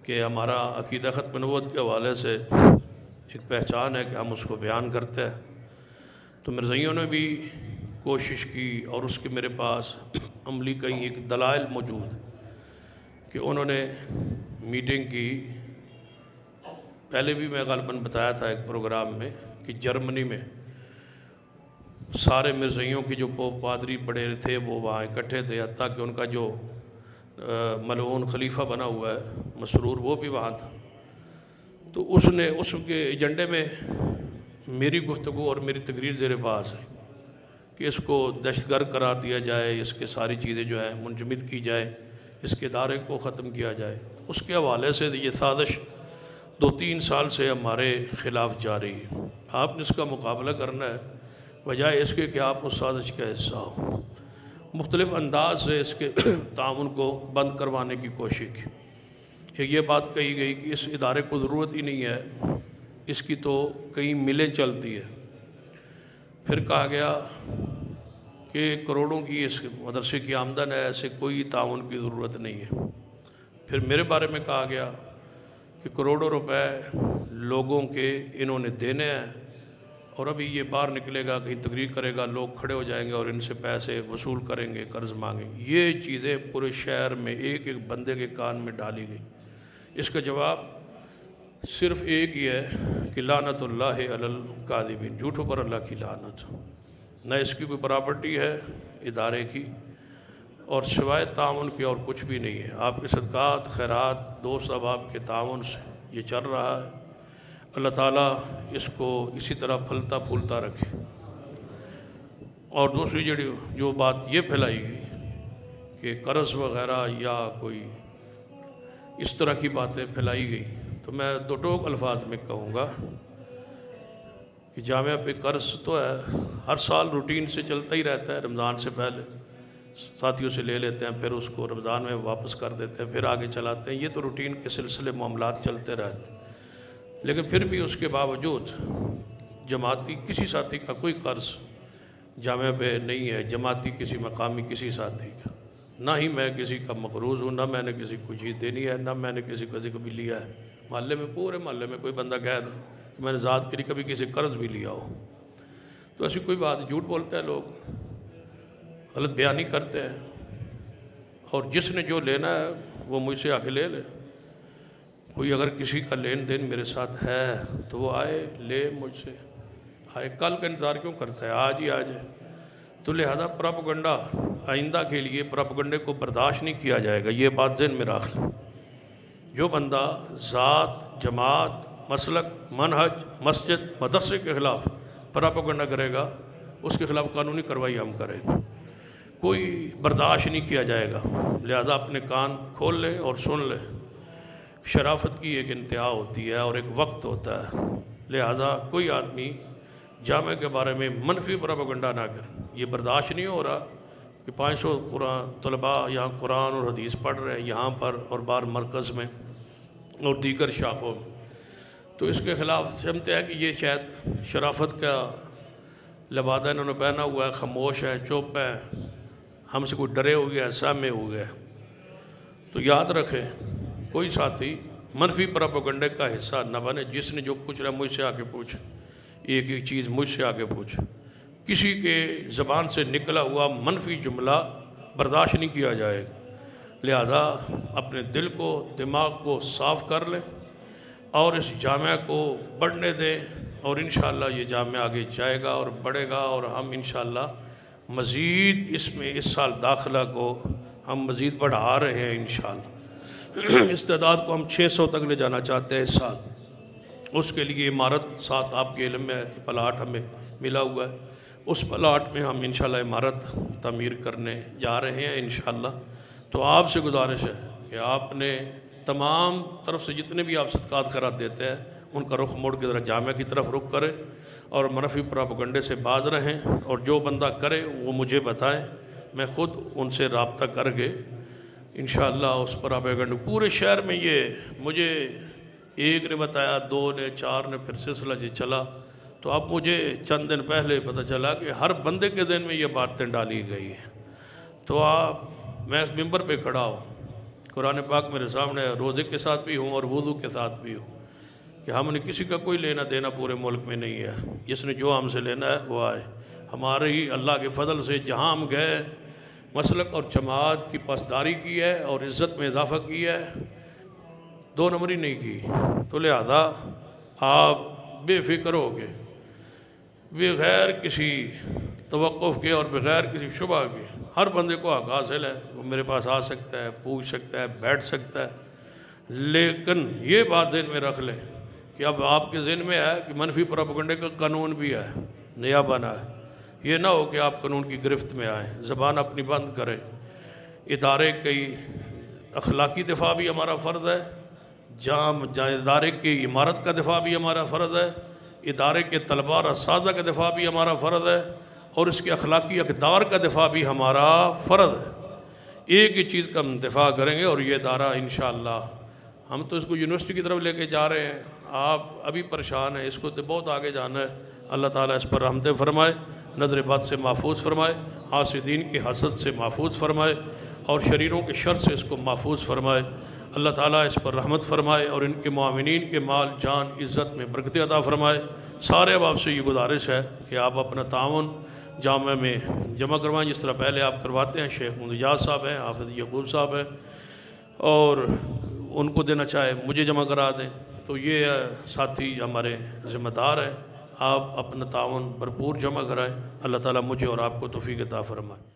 کہ ہمارا عقیدہ ختم نبوت کے حوالے سے ایک پہچان ہے کہ ہم اس کو بیان کرتے ہیں۔ تو مرزائیوں نے بھی کوشش کی اور اس کے میرے پاس عملی کئی ایک دلائل موجود کہ انہوں نے میٹنگ کی۔ پہلے بھی میں غالباً بتایا تھا ایک پروگرام میں کہ جرمنی میں سارے مرزائیوں کی جو پادری بڑے تھے وہ وہاں اکٹھے تھے، حتیٰ کہ ان کا جو ملعون خلیفہ بنا ہوا ہے مسرور وہ بھی وہاں تھا۔ تو اس نے اس کے ایجنڈے میں میری گفتگو اور میری تقریر زیر بحث ہے کہ اس کو دہشت گرد قرار دیا جائے، اس کے ساری چیزیں جو ہے منجمد کی جائے، اس کے ادارے کو ختم کیا جائے۔ اس کے حوالے سے یہ سازش 2-3 سال سے ہمارے خلاف جاری ہے۔ آپ نے اس کا مقابلہ کرنا ہے بجائے اس کے کہ آپ اس سازش کا حصہ ہو۔ مختلف انداز سے اس کے تعاون کو بند کروانے کی کوشش کی۔ ایک یہ بات کہی گئی کہ اس ادارے کو ضرورت ہی نہیں ہے، اس کی تو کئی ملیں چلتی ہے۔ پھر کہا گیا کہ کروڑوں کی اس مدرسے کی آمدن ہے، ایسے کوئی تعاون کی ضرورت نہیں ہے۔ پھر میرے بارے میں کہا گیا کہ کروڑوں روپے لوگوں کے انہوں نے دینے ہیں اور ابھی یہ باہر نکلے گا، کہیں تقریر کرے گا، لوگ کھڑے ہو جائیں گے اور ان سے پیسے وصول کریں گے، قرض مانگیں گے۔ یہ چیزیں پورے شہر میں ایک ایک بندے کے کان میں ڈالی گئی۔ اس کا جواب صرف ایک ہی ہے کہ لعنت اللہ علی الکاذبین، جھوٹوں پر اللہ کی لعنت۔ نہ اس کی کوئی پراپرٹی ہے ادارے کی اور سوائے تعاون کے اور کچھ بھی نہیں ہے۔ آپ کے صدقات، خیرات، دوست احباب کے تعاون سے یہ چل رہا ہے۔ اللہ تعالیٰ اس کو اسی طرح پھلتا پھولتا رکھے۔ اور دوسری جو بات یہ پھیلائی گئی کہ قرض وغیرہ یا کوئی اس طرح کی باتیں پھیلائی گئی، تو میں دو ٹوک الفاظ میں کہوں گا کہ جامعہ پہ قرض تو ہے، ہر سال روٹین سے چلتا ہی رہتا ہے۔ رمضان سے پہلے ساتھیوں سے لے لیتے ہیں، پھر اس کو رمضان میں واپس کر دیتے ہیں، پھر آگے چلاتے ہیں۔ یہ تو روٹین کے سلسلے معاملات چلتے رہتے ہیں۔ لیکن پھر بھی اس کے باوجود جماعتی کسی ساتھی کا کوئی قرض جامعہ پہ نہیں ہے، جماعتی کسی مقامی کسی ساتھی کا۔ نہ ہی میں کسی کا مقروض ہوں، نہ میں نے کسی کو چیز دینی ہے، نہ میں نے کسی کو بھی لیا ہے۔ محلے میں پورے محلے میں کوئی بندہ کہہ دے کہ میں نے ذات کے لیے کبھی کسی قرض بھی لیا ہو تو ایسی کوئی بات، جھوٹ بولتے ہیں لوگ، غلط بیانی کرتے ہیں۔ اور جس نے جو لینا ہے وہ مجھ سے آ کے لے لے۔ کوئی اگر کسی کا لین دین میرے ساتھ ہے تو وہ آئے لے مجھ سے، آئے، کل کا انتظار کیوں کرتا ہے، آج ہی آ جائے۔ تو لہذا پراپگنڈا آئندہ کے لیے پراپگنڈے کو برداشت نہیں کیا جائے گا، یہ بات ذہن میں رکھ لیں۔ جو بندہ ذات، جماعت، مسلک، منہج، مسجد، مدرسے کے خلاف پراپگنڈا کرے گا، اس کے خلاف قانونی کارروائی ہم کریں گے، کوئی برداشت نہیں کیا جائے گا۔ لہذا اپنے کان کھول لیں اور سن لیں۔ شرافت کی ایک انتہا ہوتی ہے اور ایک وقت ہوتا ہے، لہذا کوئی آدمی جامعہ کے بارے میں منفی پراپگنڈا نہ کرے۔ یہ برداشت نہیں ہو رہا کہ 500 طلباء یہاں قرآن اور حدیث پڑھ رہے ہیں یہاں پر اور بار مرکز میں اور دیگر شاخوں میں، تو اس کے خلاف سمجھتے ہیں کہ یہ شاید شرافت کا لبادہ انہوں نے پہنا ہوا ہے، خاموش ہے، چپ ہے، ہم سے کوئی ڈرے ہو گیا، سہمے ہو گیا۔ تو یاد رکھیں، کوئی ساتھی منفی پراپگنڈے کا حصہ نہ بنے۔ جس نے جو پوچھ رہا ہے مجھ سے آ کے پوچھ، ایک ایک چیز مجھ سے آ کے پوچھ۔ کسی کے زبان سے نکلا ہوا منفی جملہ برداشت نہیں کیا جائے گا۔ لہذا اپنے دل کو، دماغ کو صاف کر لیں اور اس جامعہ کو بڑھنے دیں، اور انشاءاللہ یہ جامعہ آگے جائے گا اور بڑھے گا، اور ہم انشاءاللہ مزید اس میں اس سال داخلہ کو ہم مزید بڑھا رہے ہیں انشاءاللہ۔ اس تعداد کو ہم 600 تک لے جانا چاہتے ہیں اس سال۔ اس کے لیے عمارت ساتھ آپ کے علم میں ہے کہ پلاٹ ہمیں ملا ہوا ہے، اس پلاٹ میں ہم انشاءاللہ عمارت تعمیر کرنے جا رہے ہیں انشاءاللہ۔ تو آپ سے گزارش ہے کہ آپ نے تمام طرف سے جتنے بھی آپ صدقات خیرات دیتے ہیں ان کا رخ موڑ کے ذرا جامعہ کی طرف رخ کریں اور منفی پراپگنڈے سے باز رہیں، اور جو بندہ کرے وہ مجھے بتائیں، میں خود ان سے رابطہ کر کے انشاءاللہ اس پراپگنڈے پورے شہر میں، یہ مجھے ایک نے بتایا، 2 نے، 4 نے، پھر سلسلہ جی چلا، تو اب مجھے چند دن پہلے پتہ چلا کہ ہر بندے کے ذہن میں یہ باتیں ڈالی گئی ہیں۔ تو میں اس ممبر پہ کھڑا ہوں قرآن پاک میرے سامنے ہے، روزے کے ساتھ بھی ہوں اور وضو کے ساتھ بھی ہوں، کہ ہم نے کسی کا کوئی لینا دینا پورے ملک میں نہیں ہے، جس نے جو ہم سے لینا ہے وہ آئے۔ ہمارے ہی اللہ کے فضل سے جہاں ہم گئے مسلک اور جماعت کی پاسداری کی ہے اور عزت میں اضافہ کی ہے، دو نمبری نہیں کی۔ تو لہذا آپ بے فکر ہو کے بغیر کسی توقف کے اور بغیر کسی شبہ کے، ہر بندے کو حق حاصل ہے، وہ میرے پاس آ سکتا ہے، پوچھ سکتا ہے، بیٹھ سکتا ہے، لیکن یہ بات ذہن میں رکھ لیں کہ اب آپ کے ذہن میں ہے کہ منفی پروپیگنڈے کا قانون بھی ہے، نیا بنا ہے، یہ نہ ہو کہ آپ قانون کی گرفت میں آئیں، زبان اپنی بند کریں۔ ادارے کی اخلاقی دفاع بھی ہمارا فرض ہے، ادارے کی عمارت کا دفاع بھی ہمارا فرض ہے، ادارے کے طلباء اور اساتذہ کا دفاع بھی ہمارا فرض ہے، اور اس کے اخلاقی اقدار کا دفاع بھی ہمارا فرض ہے۔ ایک ہی چیز کا ہم دفاع کریں گے، اور یہ ادارہ انشاءاللہ ہم تو اس کو یونیورسٹی کی طرف لے کے جا رہے ہیں، آپ ابھی پریشان ہیں، اس کو تو بہت آگے جانا ہے۔ اللہ تعالیٰ اس پر رحمتیں فرمائے، نظر بد سے محفوظ فرمائے، حاسدین کے حسد سے محفوظ فرمائے، اور شریروں کے شر سے اس کو محفوظ فرمائے۔ اللہ تعالیٰ اس پر رحمت فرمائے اور ان کے معاونین کے مال جان عزت میں برکتیں عطا فرمائے۔ سارے اب آپ سے یہ گزارش ہے کہ آپ اپنا تعاون جامعہ میں جمع کروائیں، جس طرح پہلے آپ کرواتے ہیں۔ شیخ مجاز صاحب ہیں، حافظ یعقوب صاحب ہیں، اور ان کو دینا چاہے مجھے جمع کرا دیں، تو یہ ساتھی ہمارے ذمہ دار ہیں۔ آپ اپنا تعاون بھرپور جمع کرائیں۔ اللہ تعالیٰ مجھے اور آپ کو توفیق عطا فرمائے۔